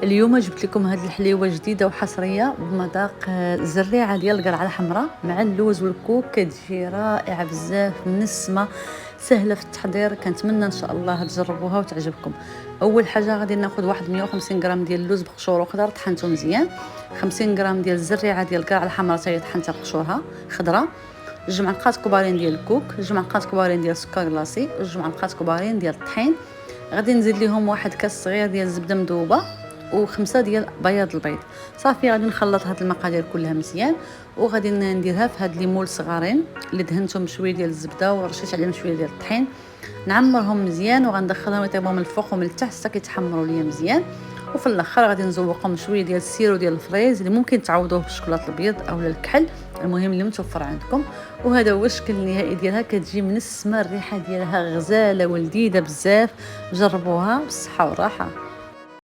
اليوم جبت لكم هذه الحليوه جديده وحصريه بمذاق الزريعه ديال القرعه الحمراء مع اللوز والكوك. كتجي رائعه بزاف منسمه سهله في التحضير. كنتمنى ان شاء الله تجربوها وتعجبكم. اول حاجه غادي ناخذ واحد 150 غرام ديال اللوز بقشور وخضر طحنته مزيان، 50 غرام ديال الزريعه ديال القرعه الحمراء حتى هي طحنتها بقشورها خضراء، 2 معلقات كبارين ديال الكوك، 2 معلقات كبارين ديال السكر كلاصي، 2 معلقات كبارين ديال الطحين. غادي نزيد لهم واحد كاس صغير ديال الزبده مذوبه و5 ديال بياض البيض. صافي غادي نخلط هاد المقادير كلها مزيان وغادي نديرها في هاد لي مول صغارين اللي دهنتهم بشويه ديال الزبده ورشيت عليهم شويه ديال الطحين. نعمرهم مزيان وغندخلهم يطيبوا من الفوق ومن التحت حتى كيتحمروا ليا مزيان. وفي الاخر غادي نزوقهم شويه ديال السيرو ديال الفريز اللي ممكن تعوضوه بالشوكولاط الابيض او الكحل، المهم اللي متوفر عندكم. وهذا هو الشكل النهائي ديالها. كتجي منسمه، الريحه ديالها غزاله ولذيذه بزاف. جربوها بالصحه والراحه.